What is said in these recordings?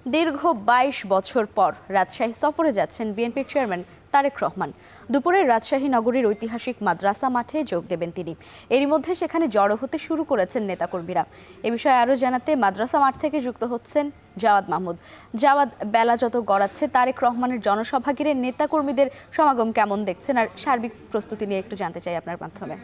দীর্ঘ ২২ বছর পর রাজশাহী সফরে যাচ্ছেন বিএনপির চেয়ারম্যান তারেক রহমান। দুপুরে রাজশাহী নগরীর ঐতিহাসিক মাদ্রাসা মাঠে যোগ দেবেন তিনি। এরই মধ্যে সেখানে জড়ো হতে শুরু করেছেন নেতাকর্মীরা। এ বিষয়ে আরও জানাতে মাদ্রাসা মাঠ থেকে যুক্ত হচ্ছেন জাওয়াদ মাহমুদ। জাওয়াদ, বেলা যত গড়াচ্ছে তারেক রহমানের জনসভা ঘিরে নেতাকর্মীদের সমাগম কেমন দেখছেন, আর সার্বিক প্রস্তুতি নিয়ে একটু জানতে চাই আপনার মাধ্যমে।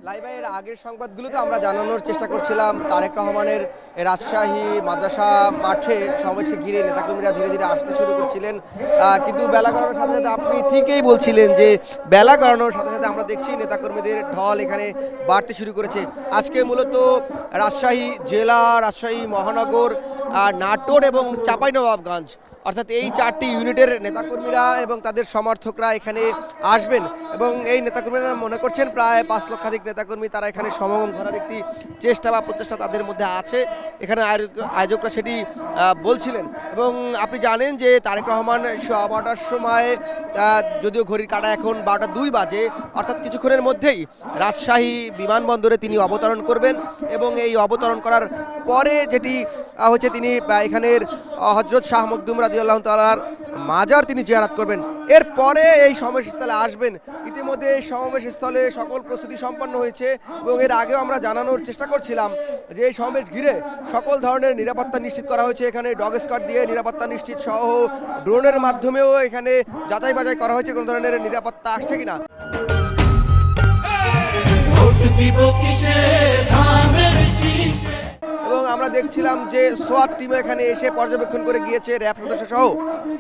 লাইভের আগের সংবাদগুলোতে আমরা জানানোর চেষ্টা করছিলাম তারেক রহমানের রাজশাহী মাদ্রাসা মাঠে সমাবেশকে ঘিরে নেতাকর্মীরা ধীরে ধীরে আসতে শুরু করছিলেন, কিন্তু বেলা গড়ানোর সাথে সাথে আপনি ঠিকই বলছিলেন যে বেলা গড়ানোর সাথে সাথে আমরা দেখছি নেতাকর্মীদের ঢল এখানে বাড়তে শুরু করেছে। আজকে মূলত রাজশাহী জেলা, রাজশাহী মহানগর, নাটোর এবং চাঁপাইনবাবগঞ্জ অর্থাৎ এই 4টি ইউনিটের নেতাকর্মীরা এবং তাদের সমর্থকরা এখানে আসবেন এবং এই নেতাকর্মীরা মনে করছেন প্রায় 5 লক্ষাধিক নেতাকর্মী তারা এখানে সমাগম করার একটি চেষ্টা বা প্রচেষ্টা তাদের মধ্যে আছে, এখানে আয়োজকরা সেটি বলছিলেন। এবং আপনি জানেন যে তারেক রহমান 12টার সময়, যদিও ঘড়ির কাঁটা এখন 12টা 2 বাজে, অর্থাৎ কিছুক্ষণের মধ্যেই রাজশাহী বিমানবন্দরে তিনি অবতরণ করবেন এবং এই অবতরণ করার পরে যেটি হচ্ছে তিনি এখানের হযরত শাহ মখদুম রাদিয়াল্লাহু তাআলার মাজার তিনি জিয়ারত করবেন, এরপরে এই সমাবেশস্থলে আসবেন। ইতিমধ্যে এই সমাবেশস্থলে সকল প্রস্তুতি সম্পন্ন হয়েছে এবং এর আগেও আমরা জানানোর চেষ্টা করছিলাম যে এই সমাবেশ ঘিরে সকল ধরনের নিরাপত্তা নিশ্চিত করা হয়েছে। এখানে ডগ স্কোয়াড দিয়ে নিরাপত্তা নিশ্চিত সহ ড্রোনের মাধ্যমেও এখানে যাচাই বাছাই করা হয়েছে কোনো ধরনের নিরাপত্তা আসছে কিনা। এবং আমরা দেখছিলাম যে সোয়াট টিম এখানে এসে পর্যবেক্ষণ করে গিয়েছে, র্যাব সদস্য সহ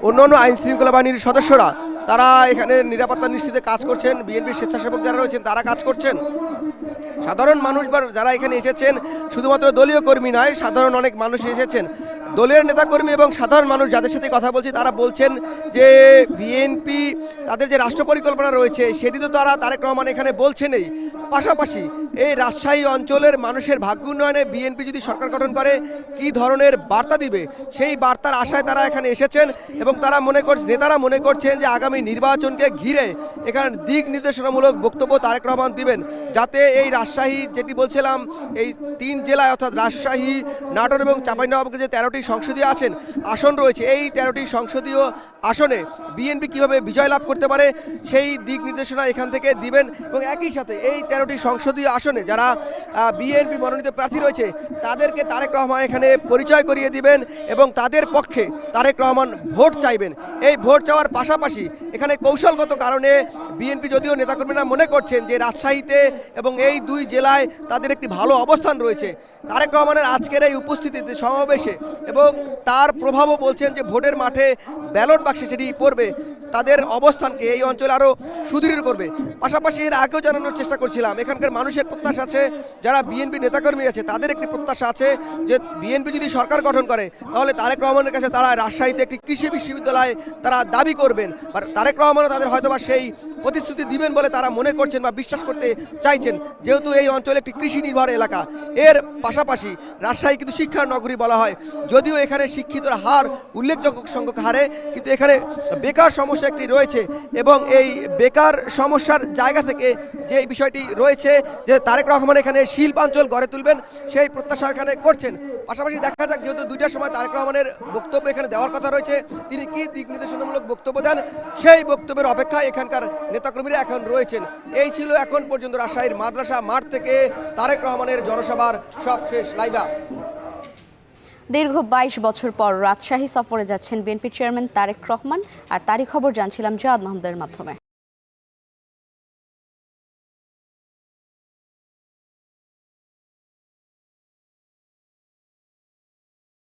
অন্যান্য আইন শৃঙ্খলা বাহিনীর সদস্যরা তারা এখানে নিরাপত্তা নিশ্চিতে কাজ করছেন। বিএনপির স্বেচ্ছাসেবক যারা রয়েছেন তারা কাজ করছেন। সাধারণ মানুষ বা যারা এখানে এসেছেন শুধুমাত্র দলীয় কর্মী নয়, সাধারণ অনেক মানুষ এসেছেন। দলের নেতাকর্মী এবং সাধারণ মানুষ যাদের সাথে কথা বলছি তারা বলছেন যে বিএনপি তাদের যে রাষ্ট্র পরিকল্পনা রয়েছে সেটি তো তারা তারেক রহমান এখানে বলছেনই, পাশাপাশি এই রাজশাহী অঞ্চলের মানুষের ভাগ্য উন্নয়নে বিএনপি যদি সরকার গঠন করে কি ধরনের বার্তা দিবে সেই বার্তার আশায় তারা এখানে এসেছেন এবং নেতারা মনে করছেন যে আগামী নির্বাচনকে ঘিরে এখানে দিক নির্দেশনামূলক বক্তব্য তারেক রহমান দিবেন, যাতে এই রাজশাহী, যেটি বলছিলাম এই 3 জেলায় অর্থাৎ রাজশাহী, নাটোর এবং চাঁপাইনবাবগঞ্জে যে 13টি সংসদীয় আসন রয়েছে, এই 13টি সংসদীয় আসনে বিএনপি কিভাবে বিজয় লাভ করতে পারে সেই দিক নির্দেশনা এখান থেকে দিবেন। এবং একই সাথে এই 13টি সংসদীয় আসনে যারা বিএনপি মনোনীত প্রার্থী রয়েছে তাদেরকে তারেক রহমান এখানে পরিচয় করিয়ে দিবেন এবং তাদের পক্ষে তারেক রহমান ভোট চাইবেন। এই ভোট চাওয়ার পাশাপাশি এখানে কৌশলগত কারণে বিএনপি যদিও নেতাকর্মীরা মনে করছেন যে রাজশাহীতে এবং এই 2 জেলায় তাদের একটি ভালো অবস্থান রয়েছে, তারেক রহমানের আজকের এই উপস্থিতিতে সমাবেশে এবং তার প্রভাবও বলছেন যে ভোটের মাঠে ব্যালট বাক্সে সেটি পড়বে, তাদের অবস্থানকে এই অঞ্চলে আরও সুদৃঢ় করবে। পাশাপাশি এর আগেও জানানোর চেষ্টা করছিলাম এখানকার মানুষের প্রত্যাশা আছে, যারা বিএনপি নেতাকর্মী আছে তাদের একটি প্রত্যাশা আছে যে বিএনপি যদি সরকার গঠন করে তাহলে তারেক রহমানের কাছে তারা রাজশাহীতে একটি কৃষি বিশ্ববিদ্যালয় তারা দাবি করবেন, আর তারেক রহমানও তাদের হয়তোবা সেই প্রতিশ্রুতি দিবেন বলে তারা মনে করছেন বা বিশ্বাস করতে চাইছেন, যেহেতু এই অঞ্চলে একটি কৃষি নির্ভর এলাকা। এর পাশাপাশি রাজশাহী কিন্তু শিক্ষার নগরী বলা হয়, যদিও এখানে শিক্ষিতর হার উল্লেখযোগ্য সংখ্যক হারে, কিন্তু এখানে বেকার সমস্যা একটি রয়েছে এবং এই বেকার সমস্যার জায়গা থেকে যে বিষয়টি রয়েছে যে তারেক রহমান এখানে শিল্পাঞ্চল গড়ে তুলবেন সেই প্রত্যাশা এখানে করছেন। পাশাপাশি দেখা যাক যেহেতু 2টার সময় তারেক রহমানের বক্তব্য এখানে দেওয়ার কথা রয়েছে, তিনি কি দিক নির্দেশনামূলক বক্তব্য দেন সেই বক্তব্যের অপেক্ষায় এখানকার নেতাকর্মীরা এখন রয়েছেন। এই ছিল এখন পর্যন্ত রাজশাহীর মাদ্রাসা মাঠ থেকে তারেক রহমানের জনসভার সবশেষ লাইভা। দীর্ঘ 22 বছর পর রাজশাহী সফরে যাচ্ছেন বিএনপি চেয়ারম্যান তারেক রহমান, আর তারই খবর জানছিলাম জাওয়াদ মাহমুদের মাধ্যমে।